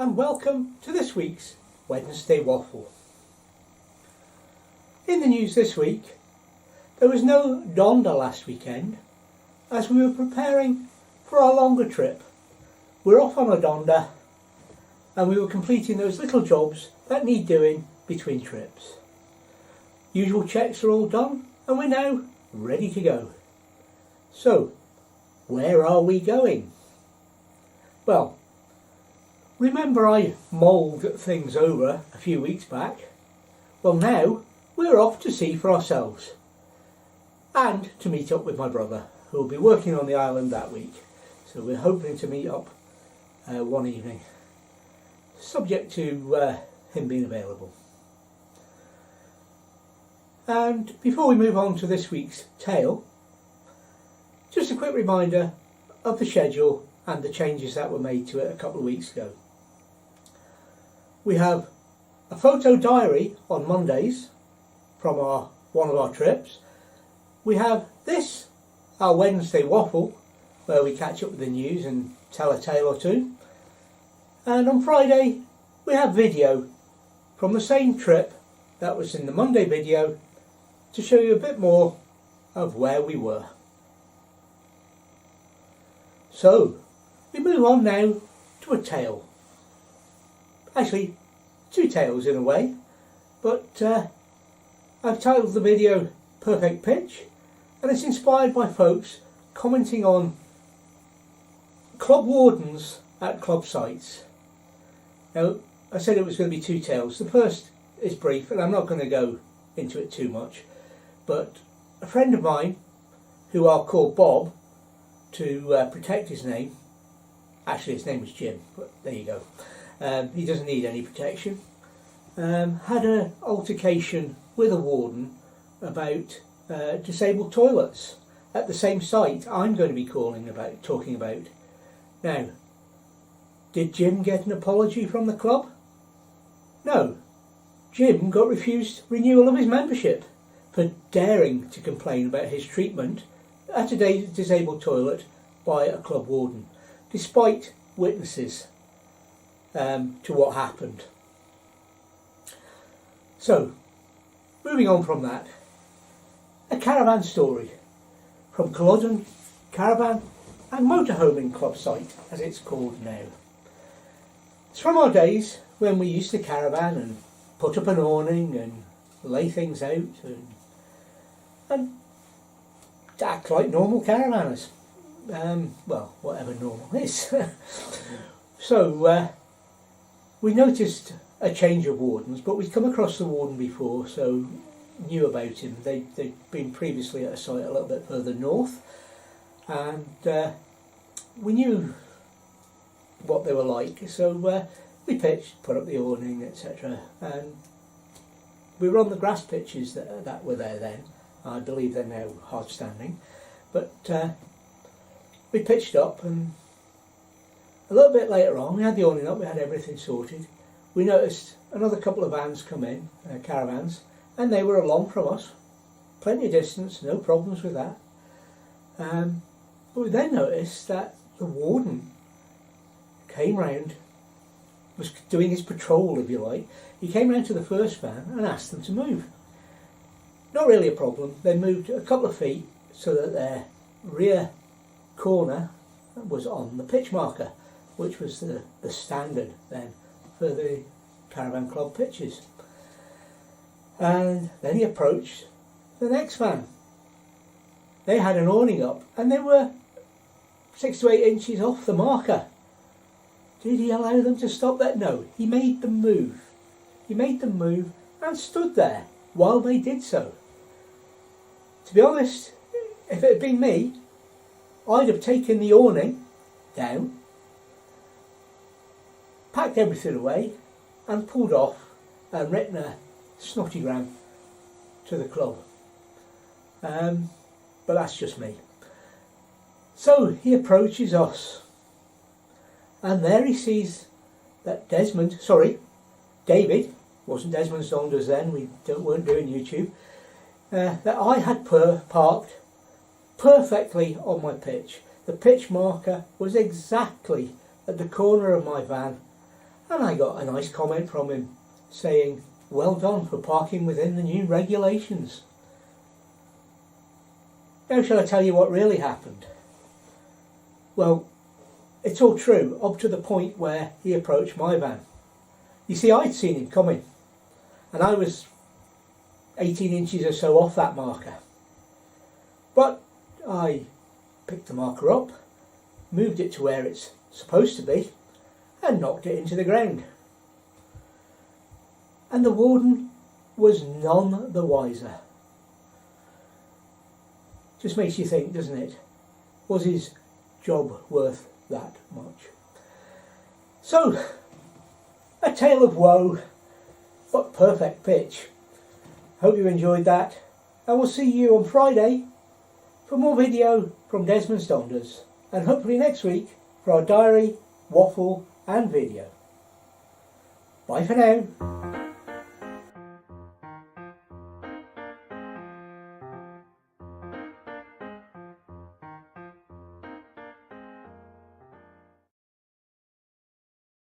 and welcome to this week's Wednesday Waffle. In the news this week, there was no Donda last weekend as we were preparing for our longer trip. We're off on a Donda and we were completing those little jobs that need doing between trips. Usual checks are all done and we're now ready to go. So, where are we going? Well, remember I mulled things over a few weeks back? Well, now we're off to see for ourselves and to meet up with my brother, who will be working on the island that week. So we're hoping to meet up one evening, subject to him being available. And before we move on to this week's tale, just a quick reminder of the schedule and the changes that were made to it a couple of weeks ago. We have a photo diary on Mondays from one of our trips. We have this, our Wednesday Waffle, where we catch up with the news and tell a tale or two. And on Friday we have video from the same trip that was in the Monday video to show you a bit more of where we were. So, we move on now to a tale. Actually, two tales in a way, but I've titled the video Perfect Pitch, and it's inspired by folks commenting on club wardens at club sites. Now, I said it was going to be two tales. The first is brief, and I'm not going to go into it too much, but a friend of mine, who I'll call Bob to protect his name, actually his name was Jim, but there you go. He doesn't need any protection. Had an altercation with a warden about disabled toilets at the same site I'm going to be talking about. Now, did Jim get an apology from the club? No. Jim got refused renewal of his membership for daring to complain about his treatment at a disabled toilet by a club warden, despite witnesses to what happened. So, moving on from that, a caravan story from Culloden Caravan and Motorhoming Club site, as it's called now. It's from our days when we used to caravan and put up an awning and lay things out and act like normal caravanners. Well, whatever normal is. So, we noticed a change of wardens, but we'd come across the warden before, so knew about him. They'd been previously at a site a little bit further north, and we knew what they were like, so we pitched, put up the awning, etc. And we were on the grass pitches that were there then. I believe they're now hard standing, but we pitched up, and a little bit later on we had the awning up, we had everything sorted. We noticed another couple of vans come in, caravans, and they were along from us, plenty of distance, no problems with that. But we then noticed that the warden came round, was doing his patrol if you like. He came round to the first van and asked them to move. Not really a problem. They moved a couple of feet so that their rear corner was on the pitch marker, which was the standard then for the caravan club pitches. And then he approached the next van. They had an awning up and they were 6 to 8 inches off the marker. Did he allow them to stop that? No, he made them move. He made them move and stood there while they did so. To be honest, if it had been me, I'd have taken the awning down, packed everything away and pulled off and written a snottygram to the club. But that's just me. So he approaches us, and there he sees that David, wasn't Desmond Saunders then, we weren't doing YouTube, that I had parked perfectly on my pitch. The pitch marker was exactly at the corner of my van, And I got a nice comment from him saying, "Well done for parking within the new regulations." Now shall I tell you what really happened? Well, it's all true up to the point where he approached my van. You see, I'd seen him coming and I was 18 inches or so off that marker. But I picked the marker up, moved it to where it's supposed to be and knocked it into the ground. And the warden was none the wiser. Just makes you think, doesn't it? Was his job worth that much? So, a tale of woe, but perfect pitch. Hope you enjoyed that, and we'll see you on Friday for more video from Desmond's Donders, and hopefully next week for our diary, waffle and video. Bye for now.